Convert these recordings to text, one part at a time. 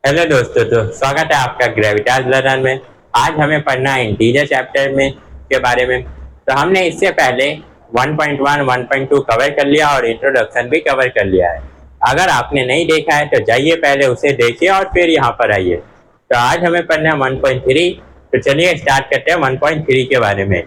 Hello दोस्तों, तो स्वागत है आपका ग्रेविटास लर्नर में। आज हमें पढ़ना है इंटीजर चैप्टर में के बारे में। तो हमने इससे पहले 1.1, 1.2 कवर कर लिया और इंट्रोडक्शन भी कवर कर लिया है। अगर आपने नहीं देखा है तो जाइए पहले उसे देखिए और फिर यहाँ पर आइए। तो आज हमें पढ़ना है 1.3। तो चलिए स्टार्ट करते हैं 1.3 के बारे में।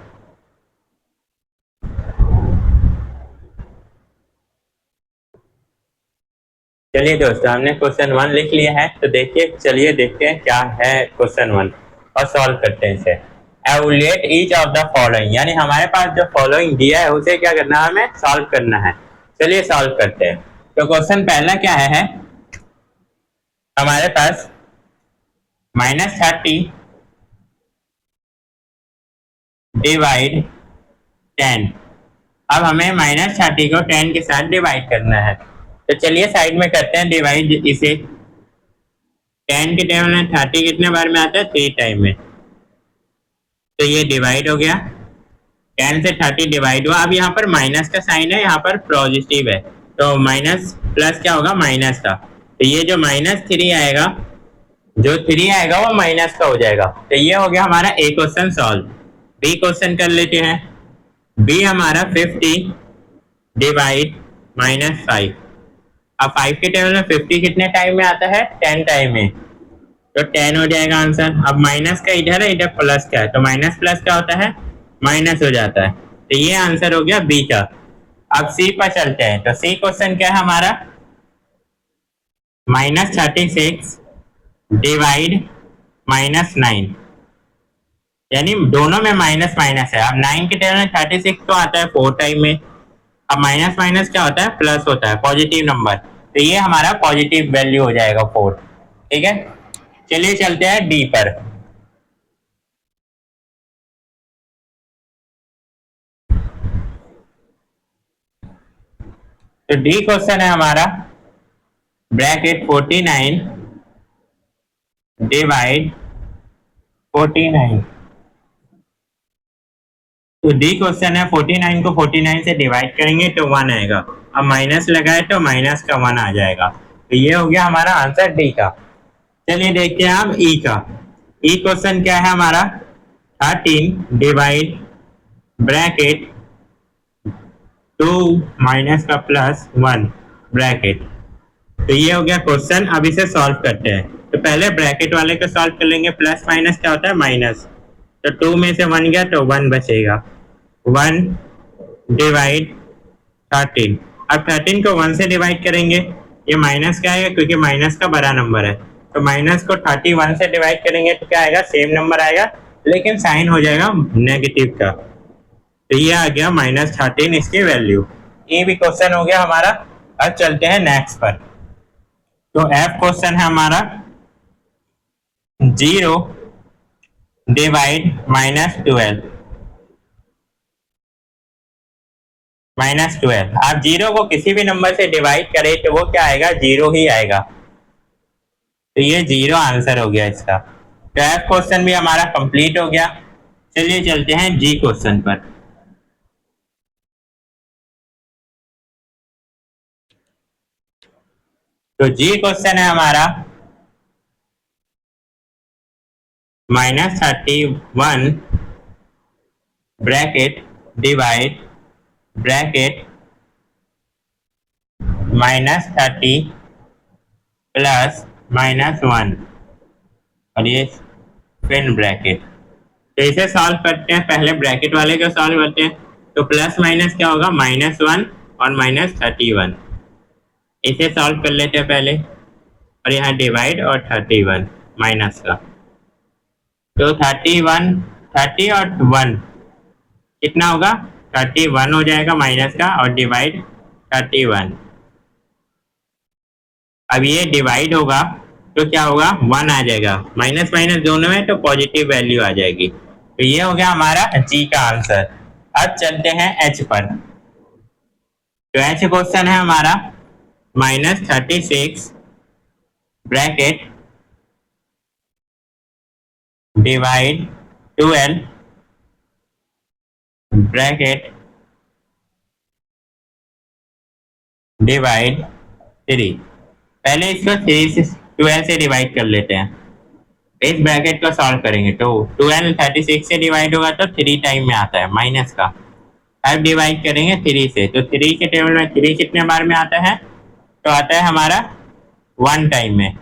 चलिए दोस्तों, हमने क्वेश्चन 1 लिख लिया है। तो देखिए, चलिए देखते हैं क्या है क्वेश्चन 1 और सॉल्व करते हैं इसे। Evaluate each of the following, यानी हमारे पास जो फॉलोइंग दिया है उसे क्या करना है, हमें सॉल्व करना है। चलिए सॉल्व करते हैं। तो क्वेश्चन पहला क्या है हमारे पास, -30 डिवाइड 10। अब हमें -30 को 10 के साथ डिवाइड करना है। तो चलिए साइड में करते हैं डिवाइड इसे। 10 के टेबल में 30 कितने बार में आता है, 3 टाइम में। तो ये डिवाइड हो गया, 10 से 30 डिवाइड हुआ। अब यहाँ पर माइनस का साइन है, यहाँ पर पॉजिटिव है, तो माइनस प्लस क्या होगा, माइनस का। तो ये जो -3 आएगा, जो 3 आएगा वो माइनस का हो जाएगा। तो ये हो गया हमारा ए क्वेश्चन सॉल्व। बी क्वेश्चन कर लेते हैं। बी हमारा 50 डिवाइड -5। अब 5 के टेबल में 50 कितने टाइम में आता है, 10 टाइम में, तो 10 हो जाएगा आंसर। अब माइनस का इधर है, इधर प्लस का है, तो माइनस प्लस क्या होता है, माइनस हो जाता है। तो ये आंसर हो गया बी का। अब सी पर चलते हैं। तो सी क्वेश्चन क्या है हमारा, -36 डिवाइड -9, यानी दोनों में माइनस माइनस है। अब 9 के टेबल में 36 तो आता है 4 टाइम में। अब माइनस माइनस क्या होता है, प्लस होता है, पॉजिटिव नंबर। तो ये हमारा पॉजिटिव वैल्यू हो जाएगा 4। ठीक है, चलिए चलते हैं डी पर। तो डी क्वेश्चन है हमारा, ब्रैकेट 49 डिवाइड 49। तो डी क्वेश्चन है, 49 को 49 से डिवाइड करेंगे तो 1 आएगा। अब माइनस लगाए तो माइनस का 1 आ जाएगा। तो ये हो गया हमारा आंसर डी का। चलिए देखते हैं हम ई का। ई क्वेश्चन क्या है हमारा, 13 डिवाइड ब्रैकेट 2 माइनस का प्लस 1 ब्रैकेट। तो ये हो गया क्वेश्चन। अब इसे सॉल्व करते हैं। तो पहले ब्रैकेट वाले को सॉल्व कर लेंगे। प्लस माइनस क्या होता है, माइनस। तो 2 में से 1 गया तो 1 बचेगा। 1 डिवाइड 13। अब 13 को 1 से डिवाइड करेंगे, ये माइनस का आएगा क्योंकि माइनस का बड़ा नंबर है। तो माइनस को 31 से डिवाइड करेंगे तो क्या आएगा, सेम नंबर आएगा, लेकिन साइन हो जाएगा नेगेटिव का। तो ये आ गया -13 इसकी वैल्यू। ये भी क्वेश्चन हो गया हमारा। अब चलते हैं नेक्स्ट पर। तो एफ क्वेश्चन है हमारा, 0 डिवाइड -12। -12, आप 0 को किसी भी नंबर से डिवाइड करें तो वो क्या आएगा, 0 ही आएगा। तो ये 0 आंसर हो गया इसका। तो एफ क्वेश्चन भी हमारा कंप्लीट हो गया। चलिए चलते हैं जी क्वेश्चन पर। तो जी क्वेश्चन है हमारा, -31 ब्रैकेट डिवाइड ब्रैकेट -30 प्लस -1 और ये फिर ब्रैकेट। तो इसे सॉल्व करते हैं। पहले ब्रैकेट वाले को सॉल्व करते हैं। तो प्लस माइनस क्या होगा, -1 और -31। इसे सॉल्व कर लेते हैं पहले, और यहाँ डिवाइड और 31 माइनस का। तो 31, 30 और 1 कितना होगा, 31 हो जाएगा माइनस का, और डिवाइड 31। अब ये डिवाइड होगा तो क्या होगा, 1 आ जाएगा। माइनस माइनस दोनों में तो पॉजिटिव वैल्यू आ जाएगी। तो ये हो गया हमारा जी का आंसर। अब चलते हैं एच पर। तो एच क्वेश्चन है हमारा, -36 ब्रैकेट डिवाइड 12 ब्रैकेट डिवाइड 3। पहले इसको 3 से 12 से डिवाइड कर लेते हैं। इस ब्रैकेट को सॉल्व करेंगे तो 12 36 से डिवाइड होगा तो 3 टाइम में आता है माइनस का। 5 डिवाइड करेंगे 3 से तो 3 के टेबल में 3 कितने बार में आता है, तो आता है हमारा 1 टाइम में।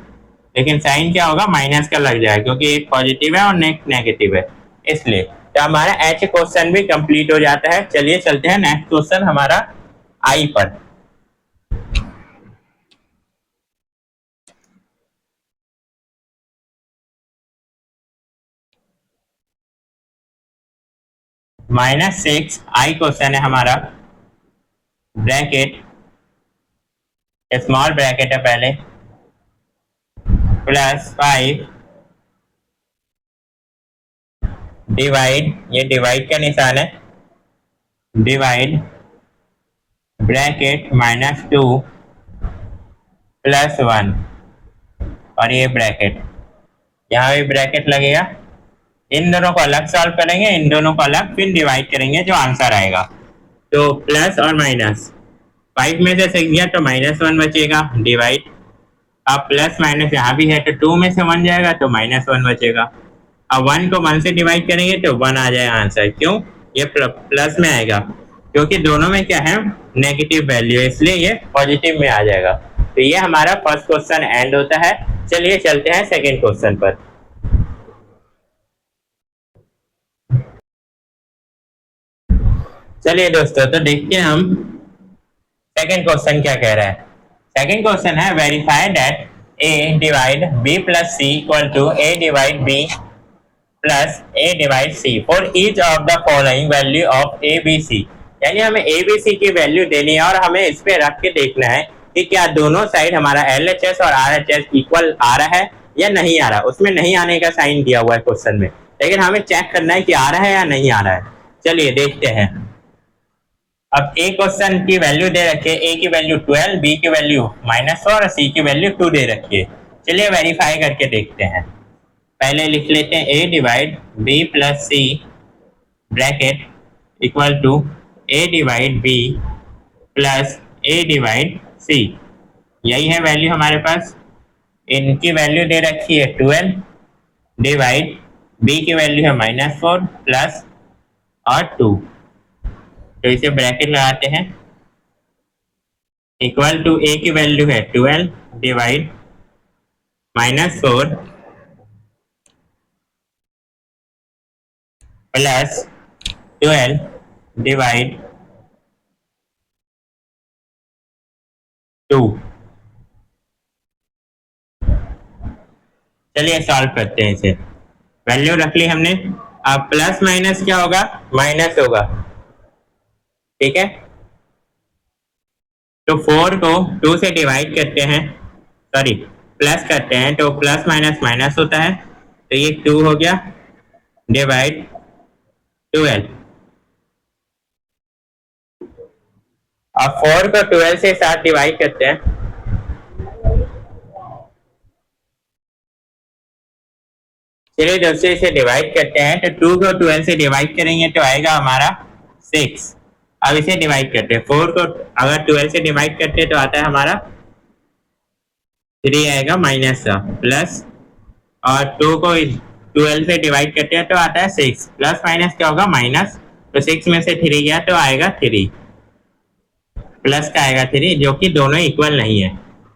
लेकिन साइन क्या होगा, माइनस का लग जाएगा क्योंकि एक पॉजिटिव है और नेक्स्ट नेगेटिव है, इसलिए तो हमारा एच क्वेश्चन भी कंप्लीट हो जाता है। चलिए चलते हैं नेक्स्ट क्वेश्चन हमारा आई पर। -6 आई क्वेश्चन है हमारा। ब्रैकेट स्मॉल ब्रैकेट है पहले, +5 डिवाइड, ये डिवाइड का निशान है, डिवाइड ब्रैकेट -2 +1 और ये ब्रैकेट, यहाँ भी ब्रैकेट लगेगा। इन दोनों को अलग सॉल्व करेंगे, इन दोनों को अलग, फिर डिवाइड करेंगे जो आंसर आएगा। तो प्लस और माइनस, 5 में से 6 गया तो -1 बचेगा, डिवाइड। अब प्लस माइनस यहाँ भी है तो 2 में से 1 जाएगा तो -1 बचेगा। अब 1 को 1 से डिवाइड करेंगे तो 1 आ जाएगा आंसर। क्यों, ये प्लस में आएगा क्योंकि दोनों में क्या है, नेगेटिव वैल्यू है, इसलिए ये पॉजिटिव में आ जाएगा। तो ये हमारा फर्स्ट क्वेश्चन एंड होता है। चलिए चलते हैं सेकेंड क्वेश्चन पर। चलिए दोस्तों, तो देखते हैं हम सेकेंड क्वेश्चन क्या कह रहा है। सेकेंड क्वेश्चन है verify that a divide b plus c equal to a divide b plus a divide c for each of the following value of a b c। यानी हमें a b c की value देनी है और हमें इस पे रख के देखना है कि क्या दोनों साइड हमारा LHS और RHS इक्वल आ रहा है या नहीं आ रहा। उसमें नहीं आने का साइन दिया हुआ है क्वेश्चन में, लेकिन हमें चेक करना है कि आ रहा है या नहीं आ रहा है। चलिए देखते हैं। अब ए क्वेश्चन की वैल्यू दे रखी है, ए की वैल्यू 12, बी की वैल्यू -4 और सी की वैल्यू 2 दे रखी है। चलिए वेरीफाई करके देखते हैं। पहले लिख लेते हैं a divide B plus C bracket equal to a divide B plus a divide C. यही है वैल्यू हमारे पास। इनकी वैल्यू दे रखी है 12 डिवाइड बी की वैल्यू है -4 प्लस और 2, तो इसे ब्रैकेट लगाते हैं, इक्वल टू ए की वैल्यू है 12 डिवाइड -4 प्लस 12 डिवाइड 2। चलिए सॉल्व करते हैं इसे। वैल्यू रख ली हमने। अब प्लस माइनस क्या होगा, माइनस होगा, ठीक है। तो 4 को 2 से डिवाइड करते हैं, सॉरी प्लस करते हैं तो प्लस माइनस माइनस होता है, तो ये 2 हो गया डिवाइड 12। अब 4 को 12 से साथ डिवाइड करते हैं, चलिए दोस्तों इसे डिवाइड करते हैं। तो 2 को 12 से डिवाइड करेंगे तो आएगा हमारा 6। अब इसे डिवाइड करते हैं, 4 को अगर 12 से डिवाइड करते हैं तो आता है हमारा 3 आएगा माइनस का, प्लस और 2 को 12 से डिवाइड करते हैं तो आता है 6, प्लस माइनस क्या होगा, माइनस। तो 6 में से 3 गया तो आएगा 3, प्लस का आएगा 3, जो कि दोनों इक्वल नहीं है।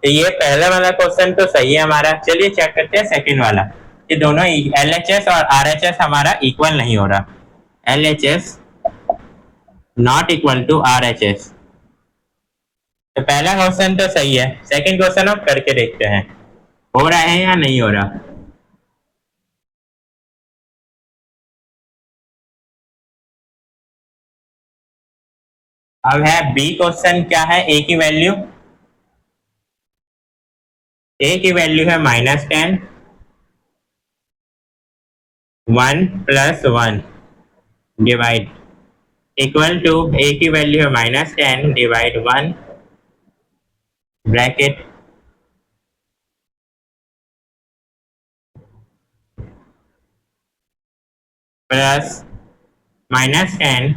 तो ये पहला वाला क्वेश्चन तो सही है हमारा। चलिए चेक करते हैं सेकंड वाला कि दोनों LHS और RHS हमारा इक्वल नहीं हो रहा। LHS not equal to RHS। तो पहला क्वेश्चन तो सही है, सेकंड क्वेश्चन अब करके देखते हैं हो रहा है या नहीं हो रहा। अब है बी क्वेश्चन, क्या है, ए की वैल्यू, ए की वैल्यू है -10, 1 + 1 डिवाइड इक्वल टू ए की वैल्यू है -10 डिवाइड 1 ब्रैकेट प्लस -10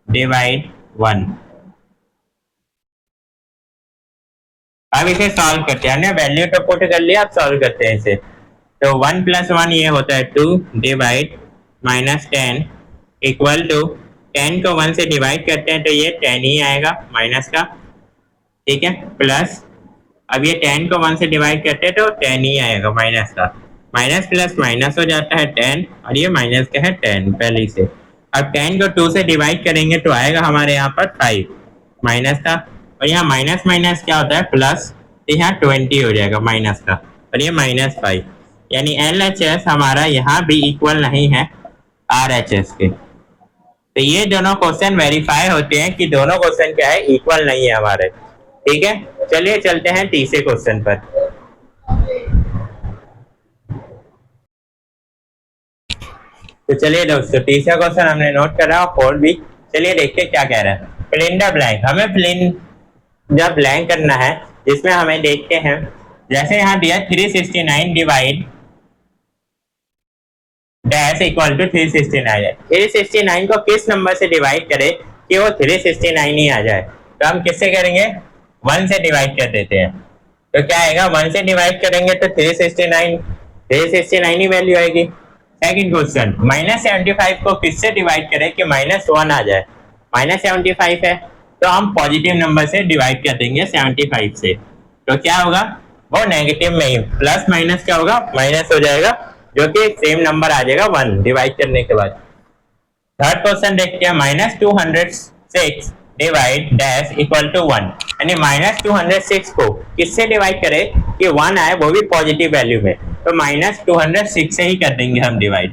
डिवाइड 1। अब इसे सॉल्व करते हैं, हमने वैल्यू तो पुट कर लिया, अब सॉल्व करते हैं इसे। तो 1 + 1 ये होता है 2 डिवाइड -10 इक्वल टू 10 को 1 से डिवाइड करते हैं तो ये 10 ही आएगा माइनस का, ठीक है, प्लस अब ये 10 को 1 से डिवाइड करते हैं तो 10 ही आएगा माइनस का, माइनस प्लस माइनस हो जाता है 10 और ये माइनस का है 10 पहले से। अब 10 को 2 से डिवाइड करेंगे तो आएगा हमारे यहाँ पर 5 माइनस का, और यहाँ माइनस माइनस क्या होता है प्लस, तो यहाँ 20 हो जाएगा माइनस का, और ये -5, यानी LHS हमारा यहाँ भी इक्वल नहीं है RHS के। तो ये दोनों क्वेश्चन वेरीफाई होते हैं कि दोनों क्वेश्चन क्या है, इक्वल नहीं है हमारे, ठीक है। चलिए चलते हैं तीसरे क्वेश्चन पर। तो चलिए दोस्तों तीसरा क्वेश्चन हमने नोट करा और 4 भी, चलिए देखते क्या कह रहा है। फिल इन द ब्लैंक, हमें फिल इन द ब्लैंक करना है, जिसमें हमें देखते हैं जैसे यहाँ दिया 369 डिवाइड डैश इक्वल टू 369 है। 369 को किस नंबर से डिवाइड करें कि वो 369 ही आ जाए, तो हम किससे करेंगे, 1 से डिवाइड कर देते हैं। तो क्या आएगा, 1 से डिवाइड करेंगे तो 369 ही वैल्यू आएगी। सेकंड क्वेश्चन, -75 को किससे डिवाइड करें कि -1 आ जाए, -75 है तो हम पॉजिटिव नंबर से डिवाइड कर देंगे 75 से, तो क्या होगा वो नेगेटिव में ही, प्लस माइनस क्या होगा, माइनस हो जाएगा, जो कि सेम नंबर आ जाएगा 1 डिवाइड करने के बाद। थर्ड क्वेश्चन देखते हैं, -206 डिवाइड डैश इक्वल टू 1, यानी -206 को किससे डिवाइड करें कि 1 आए, वो भी पॉजिटिव वैल्यू में, तो -206 से ही कर देंगे हम डिवाइड,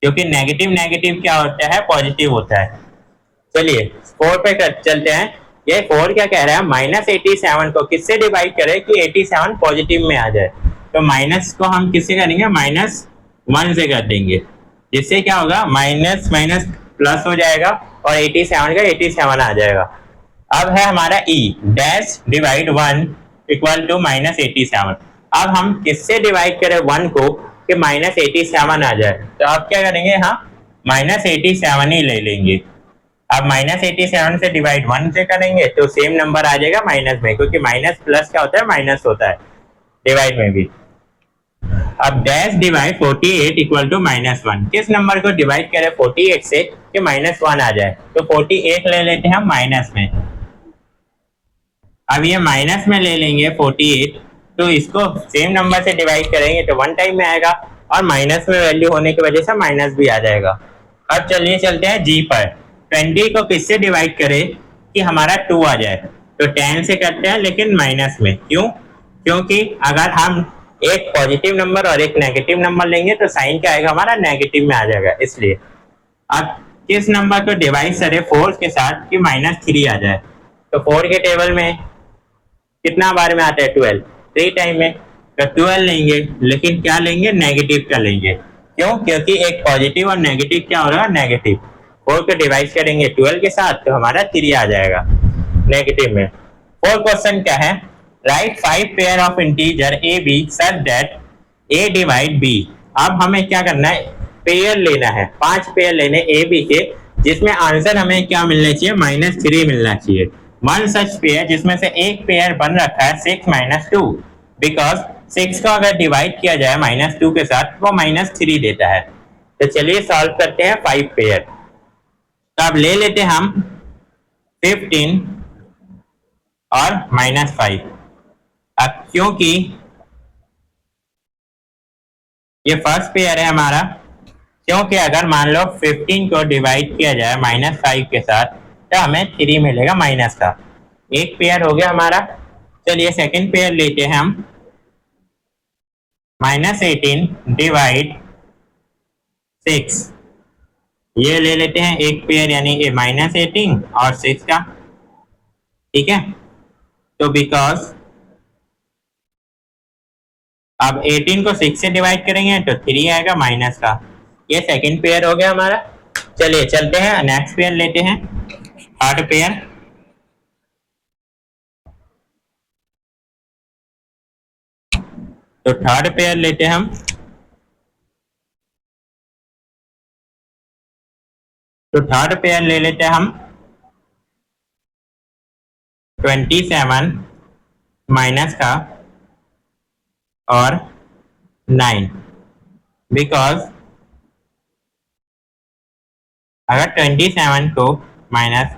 क्योंकि नेगेटिव नेगेटिव क्या होता है, पॉजिटिव होता है। चलिए 4 पे चलते हैं। ये 4 क्या कह रहा है, -87 को किससे डिवाइड करें कि 87 पॉजिटिव में आ जाए, तो माइनस को हम किससे करेंगे, -1 से कर देंगे, जिससे क्या होगा, माइनस माइनस प्लस हो जाएगा और 87 का 87 आ जाएगा। अब है हमारा E dash divide 1 equal to -87। अब हम किससे डिवाइड करें 1 को कि -87 आ जाए, तो आप क्या करेंगे, हाँ -87 ही ले लेंगे। अब -87 से डिवाइड 1 से करेंगे तो सेम नंबर आ जाएगा माइनस में, क्योंकि माइनस प्लस क्या होता है, माइनस होता है डिवाइड में भी। अब डैश डिवाइड 48 इक्वल टू -1, किस नंबर को डिवाइड करें 48 से कि -1 आ जाए, तो 48 ले लेते हैं हम माइनस में। अब ये माइनस में ले लेंगे 48, तो इसको सेम नंबर से डिवाइड करेंगे तो 1 टाइम में आएगा, और माइनस में वैल्यू होने की वजह से माइनस भी आ जाएगा। अब चलिए चलते हैं जी पर। 20 को किससे डिवाइड करें कि हमारा 2 आ जाए, तो 10 से करते हैं लेकिन माइनस में, क्यों, क्योंकि अगर हम एक पॉजिटिव नंबर और एक नेगेटिव नंबर लेंगे तो साइन क्या आएगा, हमारा नेगेटिव में आ जाएगा, इसलिए। अब किस नंबर को डिवाइड करें 4 के साथ कि -3 आ जाए, तो 4 के टेबल में कितना बार में आता है, 12, 3 टाइम में, तो 12 लेंगे, लेकिन क्या लेंगे, नेगेटिव का लेंगे, क्यों, क्योंकि एक पॉजिटिव और नेगेटिव क्या हो रहा है, नेगेटिव। 4 को डिवाइड करेंगे 12 के साथ तो हमारा 3 आ जाएगा नेगेटिव में। 4 क्वेश्चन क्या है, right 5 pair of integer A B such that A divide B. अब हमें क्या करना है, पेयर लेना है, 5 पेयर लेने ए बी के, जिसमें आंसर हमें क्या मिलना चाहिए, -3 मिलना चाहिए। वन सच पेयर, जिसमें से एक पेयर बन रखा है 6 - 2, बिकॉज 6 को अगर डिवाइड किया जाए -2 के साथ वो -3 देता है। तो चलिए सॉल्व करते हैं 5 पेयर। तो अब ले लेते हैं हम 15 और -5। अब क्योंकि ये फर्स्ट पेयर है हमारा, क्योंकि अगर मान लो 15 को डिवाइड किया जाए -5 के साथ तो हमें 3 मिलेगा माइनस का, एक पेयर हो गया हमारा। चलिए सेकंड पेयर लेते हैं हम, -18 डिवाइड 6, ये ले लेते हैं एक पेयर, यानी ये -18 और 6 का, ठीक है। तो बिकॉज अब 18 को 6 से डिवाइड करेंगे तो 3 आएगा माइनस का, ये सेकंड पेयर हो गया हमारा। चलिए चलते हैं नेक्स्ट पेयर लेते हैं, थर्ड पेयर। तो थर्ड पेयर लेते हैं हम, तो थर्ड पेयर ले लेते हैं हम 27 माइनस का और 9, बिकॉज अगर 27 को माइनस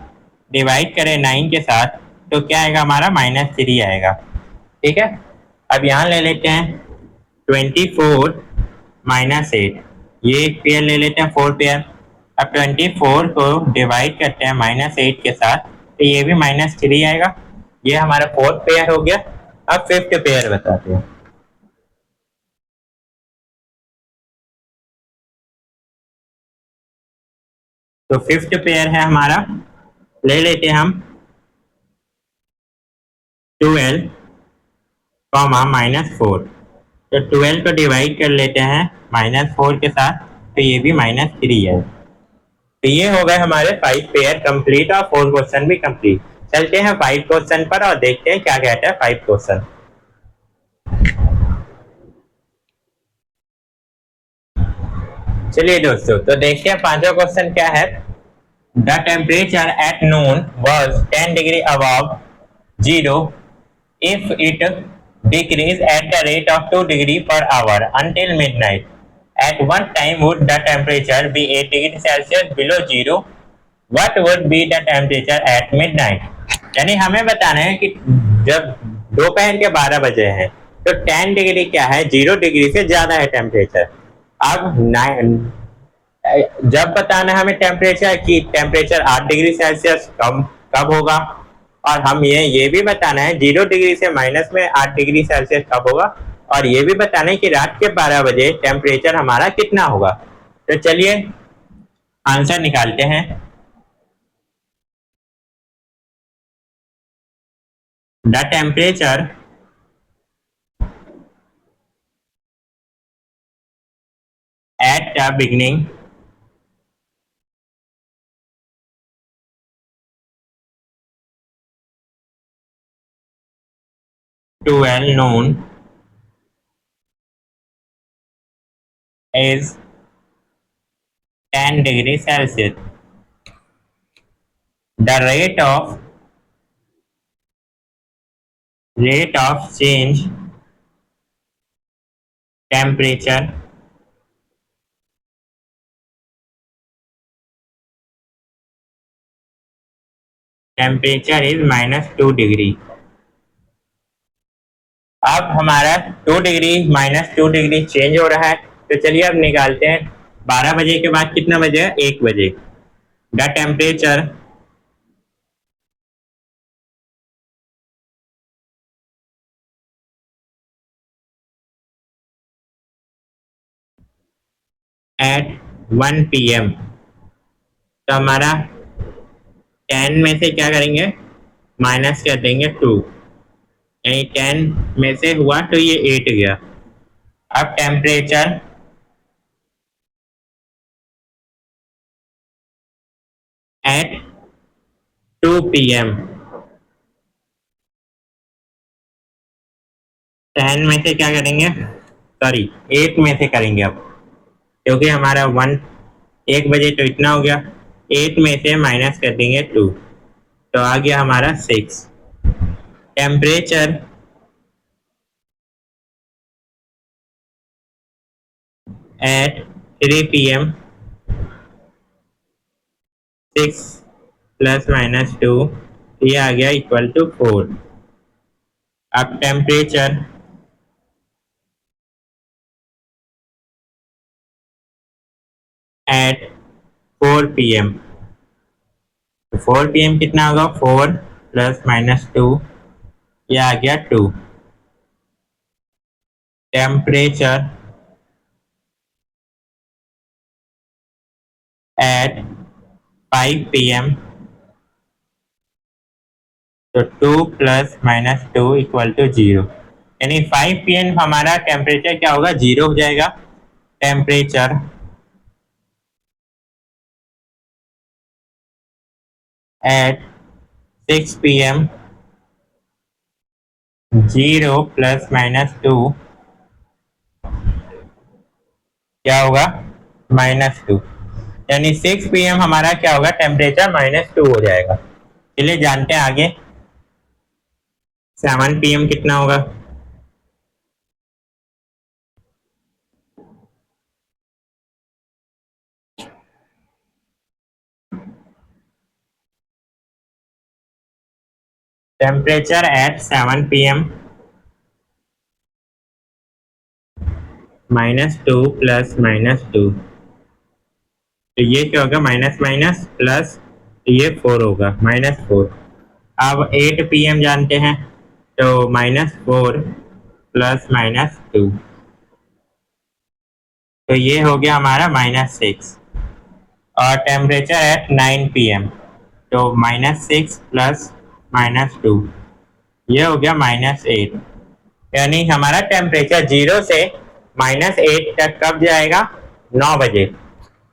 डिवाइड करें 9 के साथ तो क्या आएगा हमारा -3 आएगा। ठीक है, अब यहाँ ले लेते हैं 24 -8, ये एक पेयर ले लेते हैं 4 पेयर। अब 24 को डिवाइड करते हैं -8 के साथ तो ये भी -3 आएगा। ये हमारा 4th पेयर हो गया। अब 5th पेयर बताते हैं। तो 5th पेयर है हमारा, ले लेते हैं हम 12 कॉमा -4। तो 12 को डिवाइड कर लेते हैं -4 के साथ तो ये भी -3 है। तो ये हो गए हमारे 5 पेयर कंप्लीट और 4 क्वेश्चन भी कंप्लीट। चलते हैं 5 क्वेश्चन पर और देखते हैं क्या कहता है 5 क्वेश्चन। चलिए दोस्तों, तो देखते हैं पांचवा क्वेश्चन क्या है। The temperature at noon was 10 degree above zero if it decreased at the rate of 2 degree per hour until midnight. At what time would the temperature be 8 degree Celsius below zero? What would be the temperature at midnight? यानी हमें बताना है कि जब दोपहर के 12 बजे हैं तो 10 डिग्री क्या है, 0 डिग्री से ज्यादा है टेम्परेचर। अब जब बताना है हमें टेम्परेचर कि टेम्परेचर 8 डिग्री सेल्सियस कब कब होगा, और हम ये भी बताना है 0 डिग्री से माइनस में 8 डिग्री सेल्सियस कब होगा, और ये भी बताना है कि रात के 12 बजे टेम्परेचर हमारा कितना होगा। तो चलिए आंसर निकालते हैं। The temperature at the beginning to well known is 10 degrees Celsius. The rate of change temperature is -2 degree. अब हमारा 2 डिग्री -2 डिग्री चेंज हो रहा है। तो चलिए अब निकालते हैं 12 बजे के बाद कितना बजे है, 1 बजे। The temperature at 1 PM। तो हमारा 10 में से क्या करेंगे, माइनस कर देंगे 2, यानी 10 में से हुआ तो ये 8 गया। अब टेम्परेचर एट 2 PM, 10 में से क्या करेंगे, सॉरी 8 में से करेंगे अब, क्योंकि हमारा 1 बजे तो इतना हो गया, 8 में से माइनस कर देंगे 2 तो आ गया हमारा 6। टेम्परेचर एट 3 PM, 6 ± 2, ये आ गया इक्वल टू 4। अब टेम्परेचर एट 4 PM, 4 PM कितना होगा, 4 ± 2, ये आ गया 2। टेम्परेचर एट 5 PM, तो 2 ± 2 इक्वल टू 0, यानी 5 PM हमारा टेम्परेचर क्या होगा, 0 हो जाएगा। टेम्परेचर एट 6 PM, 0 ± 2 क्या होगा, -2, यानी 6 PM हमारा क्या होगा, टेम्परेचर -2 हो जाएगा। चलिए जानते हैं आगे। 7 PM कितना होगा? टेम्परेचर एट 7 PM -2 प्लस -2, तो ये क्या होगा? माइनस माइनस प्लस, ये 4 होगा, -4। अब 8 PM जानते हैं, तो -4 प्लस -2, तो ये हो गया हमारा -6। और टेम्परेचर एट 9 PM, तो -6 प्लस -2, ये हो गया -8। यानी हमारा टेम्परेचर 0 से -8 तक कब जाएगा? 9 बजे।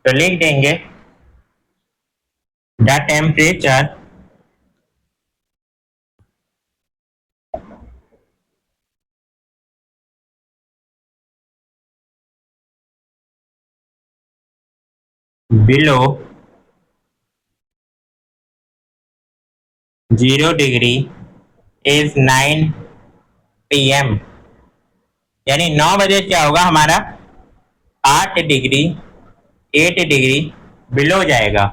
तो लिख देंगे the temperature below 0 degree is 9 PM। यानी 9 बजे क्या होगा हमारा? 8 डिग्री, 8 डिग्री बिलो जाएगा।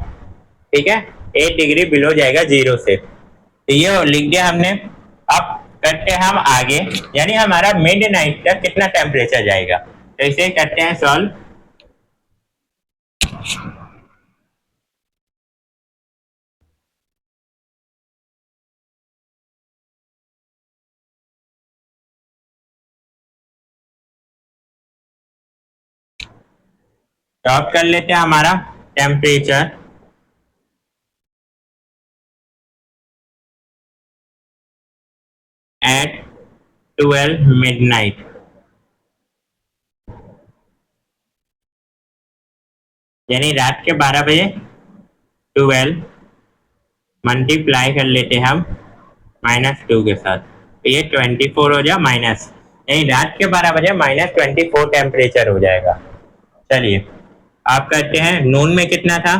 ठीक है, 8 डिग्री बिलो जाएगा 0 से, तो ये लिख दिया हमने। अब करते हैं हम आगे, यानी हमारा मिड नाइट तक कितना टेम्परेचर जाएगा, तो इसे करते हैं सॉल्व। टॉप कर लेते हैं हमारा टेम्परेचर एट 12 midnight, यानी रात के 12 बजे। 12 मल्टीप्लाई कर लेते हैं हम -2 के साथ, तो ये 24 हो जाए माइनस, यानी रात के 12 बजे -24 टेम्परेचर हो जाएगा। चलिए आप कहते हैं नून में कितना था?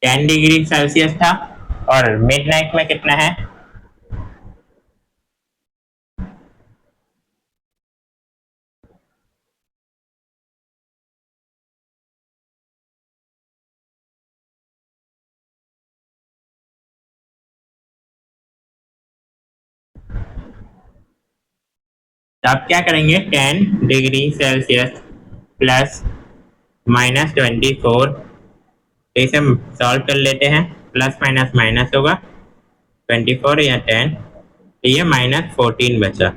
10 डिग्री सेल्सियस था। और मिडनाइट में कितना है? तो आप क्या करेंगे? 10 डिग्री सेल्सियस प्लस -24, तो इसे सॉल्व कर लेते हैं। प्लस माइनस माइनस होगा, 24 या 10, तो ये -14 बचा।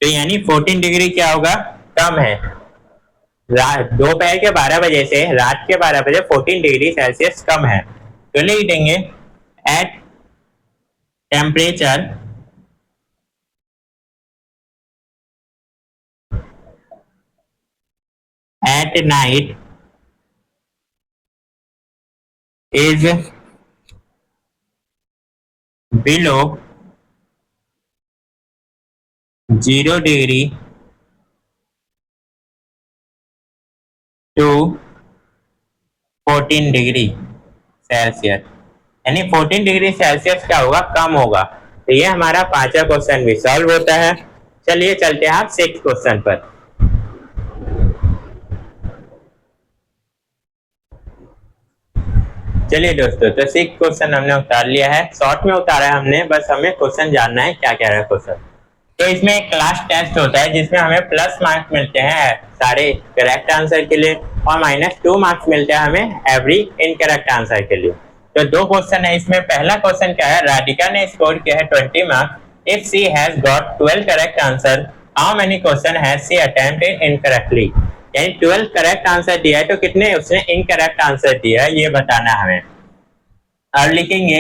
तो यानी 14 डिग्री क्या होगा? कम है। दोपहर के 12 बजे से रात के 12 बजे 14 डिग्री सेल्सियस कम है, तो लिख देंगे at temperature at night is below 0 degree to 14 degree Celsius, यानी 14 डिग्री सेल्सियस क्या होगा? कम होगा। तो ये हमारा पांचवा क्वेश्चन भी सॉल्व होता है। चलिए चलते हैं आप 6 क्वेश्चन पर। चलिए दोस्तों, तो 6 क्वेश्चन हमने उतार लिया है, शॉर्ट में उतारा है हमने, बस हमें क्वेश्चन जानना है क्या क्या है क्वेश्चन। तो इसमें एक क्लास टेस्ट होता है जिसमें हमें प्लस मार्क्स मिलते हैं सारे करेक्ट आंसर के लिए, और -2 मार्क्स मिलते हैं हमें एवरी इनकरेक्ट आंसर के लिए। तो 2 क्वेश्चन है इसमें। पहला क्वेश्चन क्या है? राधिका ने स्कोर किया है 20 marks. If she has got 12 correct answer, how many question has she attempted incorrectly? यानी 12 करेक्ट आंसर दिया है, तो कितने उसने इनकरेक्ट आंसर दिया है ये बताना हमें। अब लिखेंगे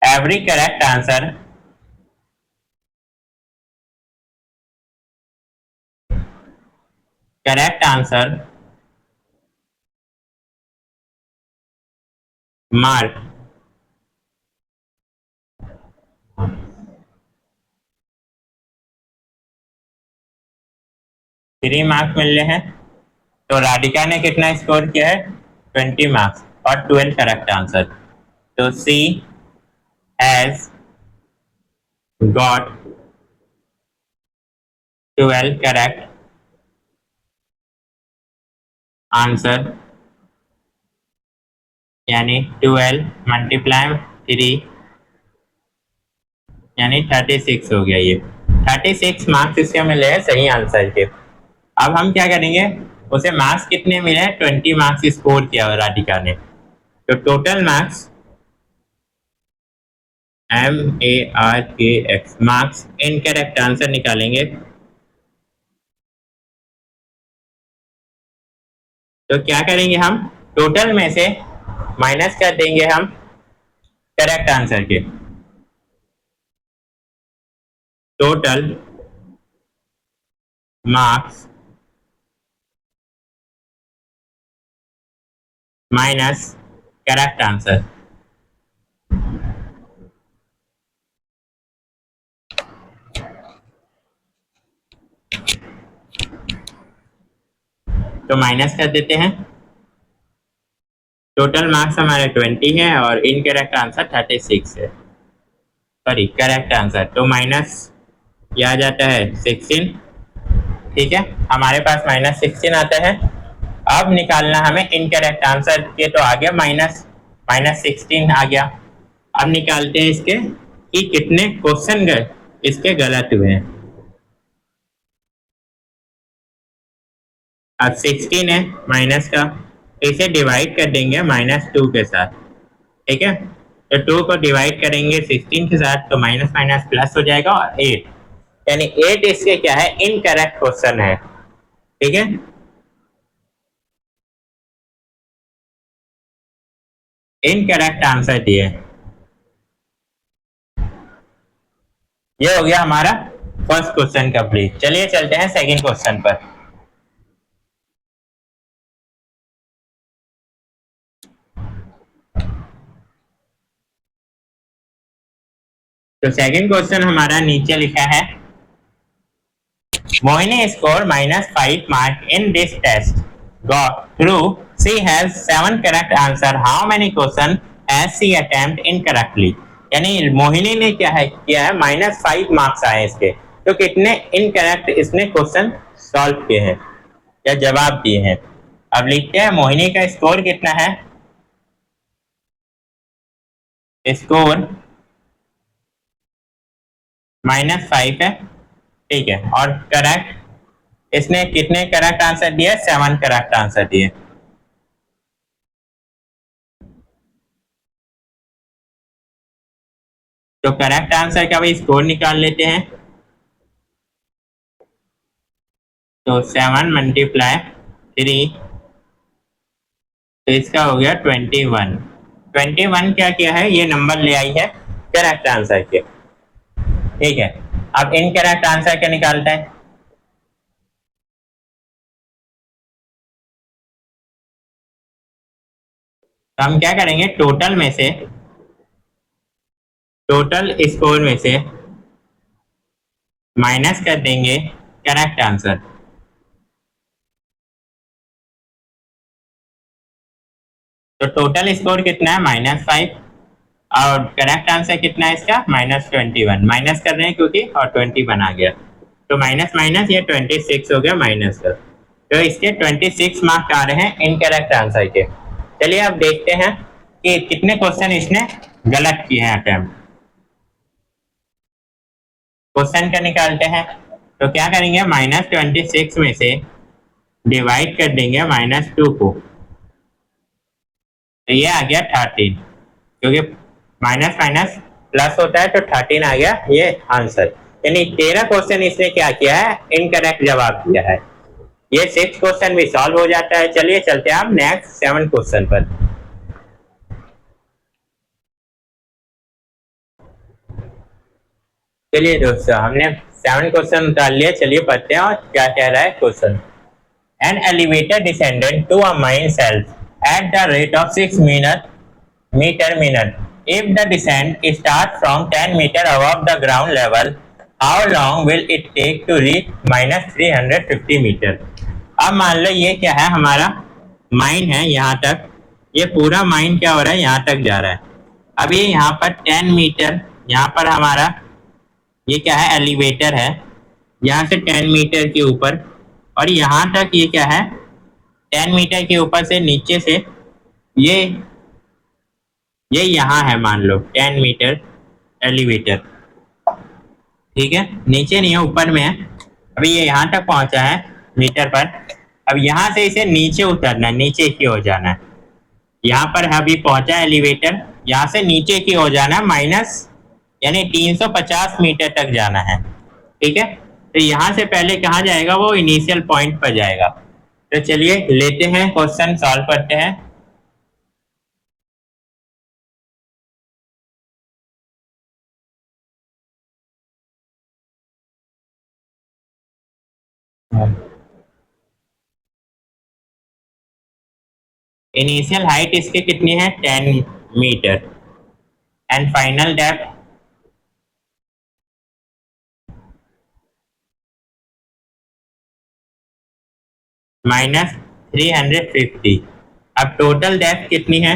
every correct answer correct answer mark. 3 marks मिल रहे हैं। तो राधिका ने कितना स्कोर किया है? 20 मार्क्स और 12 करेक्ट आंसर। तो सी हैज गॉट 12 करेक्ट आंसर, यानी 12 मल्टीप्लाई 3 यानी 36 हो गया। ये 36 मार्क्स इसके मिले हैं सही आंसर के। अब हम क्या करेंगे, उसे मार्क्स कितने मिले? 20 मार्क्स स्कोर किया राधिका ने। तो total marks MARKS marks incorrect answer निकालेंगे। तो क्या करेंगे हम, टोटल में से माइनस कर देंगे हम करेक्ट आंसर के। Total marks minus correct answer. तो माइनस कर देते हैं। टोटल मार्क्स हमारे 20 है और इनकरेक्ट आंसर 36 है, सॉरी करेक्ट आंसर। तो माइनस ये आ जाता है 16, ठीक है, हमारे पास -16 आता है। अब निकालना हमें इनकरेक्ट आंसर के, तो आ गया -16 आ गया। अब निकालते हैं इसके कि कितने क्वेश्चन इसके गलत हुए हैं। अब 16 है माइनस का, इसे डिवाइड कर देंगे -2 के साथ, ठीक है। तो 2 को डिवाइड करेंगे 16 के साथ, तो माइनस माइनस प्लस हो जाएगा और 8, यानी 8 इसके क्या है, इनकरेक्ट क्वेश्चन है, ठीक है। इनकरेक्ट आंसर दिए। ये हो गया हमारा फर्स्ट क्वेश्चन कंप्लीट। चलिए चलते हैं सेकंड क्वेश्चन पर। तो सेकंड क्वेश्चन हमारा नीचे लिखा है, Mohini score -5 mark in this test, go through she has 7 correct answer, how many question has she attempt incorrectly. यानी मोहिनी ने क्या है किया है, -5 मार्क्स आए इसके, तो कितने इनकरेक्ट इसने क्वेश्चन सॉल्व किए हैं या जवाब दिए हैं। अब लिखते हैं मोहिनी का स्कोर कितना है, स्कोर -5 है, ठीक है, और करेक्ट इसने कितने करेक्ट आंसर दिए, 7 करेक्ट आंसर दिए। तो करेक्ट आंसर का भी स्कोर निकाल लेते हैं। तो 7 मल्टीप्लाई 3, तो इसका हो गया 21। 21 क्या किया है, ये नंबर ले आई है करेक्ट आंसर के, ठीक है। अब इनकरेक्ट आंसर क्या निकालते हैं, तो हम क्या करेंगे, टोटल में से, टोटल स्कोर में से माइनस कर देंगे करेक्ट आंसर। तो टोटल स्कोर कितना है, -5, और करेक्ट आंसर कितना है इसका, -21। माइनस कर रहे हैं क्योंकि, और 21 आ गया, तो माइनस माइनस ये 26 हो गया माइनस का। तो इसके 26 मार्क्स आ रहे हैं इनकरेक्ट आंसर के। चलिए अब देखते हैं कि कितने क्वेश्चन इसने गलत किए हैं अटेम्प्ट। क्वेश्चन का निकालते हैं। तो क्या करेंगे, -26 में से डिवाइड कर देंगे -2 को, तो ये आ गया 13, क्योंकि माइनस माइनस प्लस होता है, तो 13 आ गया ये आंसर। यानी 13 क्वेश्चन इसने क्या किया है, इनकरेक्ट जवाब दिया है। ये 6 क्वेश्चन भी सॉल्व हो जाता है। चलिए चलते हैं हम नेक्स्ट 7 क्वेश्चन पर। चलिए दोस्तों, हमने 7 क्वेश्चन उतार लिए। चलिए पढ़ते हैं और क्या कह रहा है question. An elevator descended to a mine सेल्फ at the rate of 6 metre minute. If the descent starts from 10 meter above the ground level, how long will it take to reach -350 metre. अब मान लो ये क्या है, हमारा mine है यहाँ तक, ये पूरा माइन क्या हो रहा है, यहाँ तक जा रहा है। अब ये यहाँ पर 10 मीटर, यहाँ पर हमारा ये क्या है, एलिवेटर है, यहाँ से 10 मीटर के ऊपर, और यहाँ तक ये क्या है, 10 मीटर के ऊपर से नीचे से ये यहाँ है, मान लो 10 मीटर एलिवेटर, ठीक है, नीचे नहीं है, ऊपर में है। अभी ये यहाँ तक पहुंचा है मीटर पर, अब यहाँ से इसे नीचे उतरना है, नीचे की हो जाना है। यहाँ पर अभी पहुंचा एलिवेटर, यहाँ से नीचे की हो जाना है, माइनस यानी 350 मीटर तक जाना है, ठीक है। तो यहाँ से पहले कहाँ जाएगा, वो इनिशियल पॉइंट पर जाएगा। तो चलिए लेते हैं, क्वेश्चन सॉल्व करते हैं। इनिशियल हाइट इसके कितनी है, 10 मीटर, एंड फाइनल डेप्थ -350। अब टोटल डेप्थ कितनी है,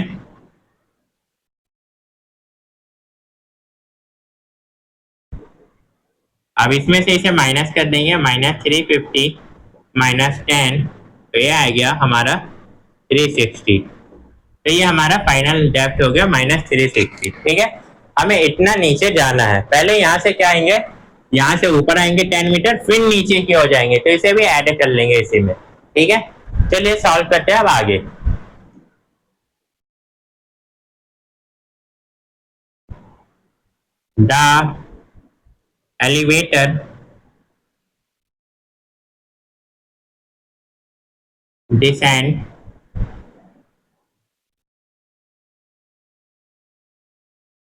अब इसमें से इसे माइनस कर देंगे, -350 -10, तो ये आ गया हमारा 360। तो ये हमारा फाइनल डेप्थ हो गया -360, ठीक है। हमें इतना नीचे जाना है, पहले यहाँ से क्या आएंगे, यहाँ से ऊपर आएंगे 10 मीटर, फिर नीचे की हो जाएंगे, तो इसे भी ऐड कर लेंगे इसी में, ठीक है। चलिए सॉल्व करते हैं अब आगे। The elevator descend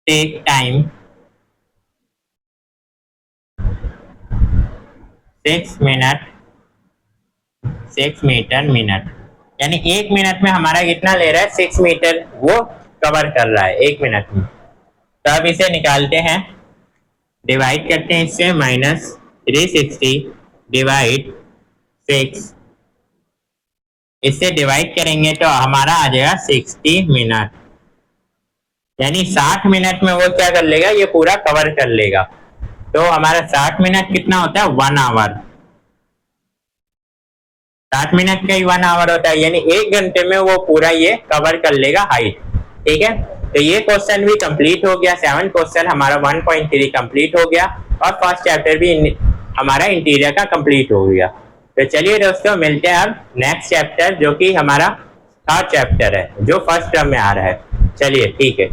take time 6 minute 6 metre minute, यानी 1 मिनट में हमारा कितना ले रहा है, 6 मीटर वो कवर कर रहा है 1 मिनट में। तो अब इसे निकालते हैं, डिवाइड करते हैं इससे, -360 डिवाइड 6, इससे डिवाइड करेंगे तो हमारा आ जाएगा 60 मिनट, यानी 60 मिनट में वो क्या कर लेगा, ये पूरा कवर कर लेगा। तो हमारा 60 मिनट कितना होता है, 1 आवर, 60 मिनट का ही 1 आवर होता है, यानी 1 घंटे में वो पूरा ये कवर कर लेगा हाइट, ठीक है। तो ये क्वेश्चन भी कंप्लीट हो गया, 7 क्वेश्चन हमारा 1.3 कंप्लीट हो गया, और फर्स्ट चैप्टर भी हमारा इंटीरियर का कंप्लीट हो गया। तो चलिए दोस्तों, मिलते हैं अब नेक्स्ट चैप्टर, जो कि हमारा 3rd चैप्टर है, जो फर्स्ट टर्म में आ रहा है। चलिए ठीक है।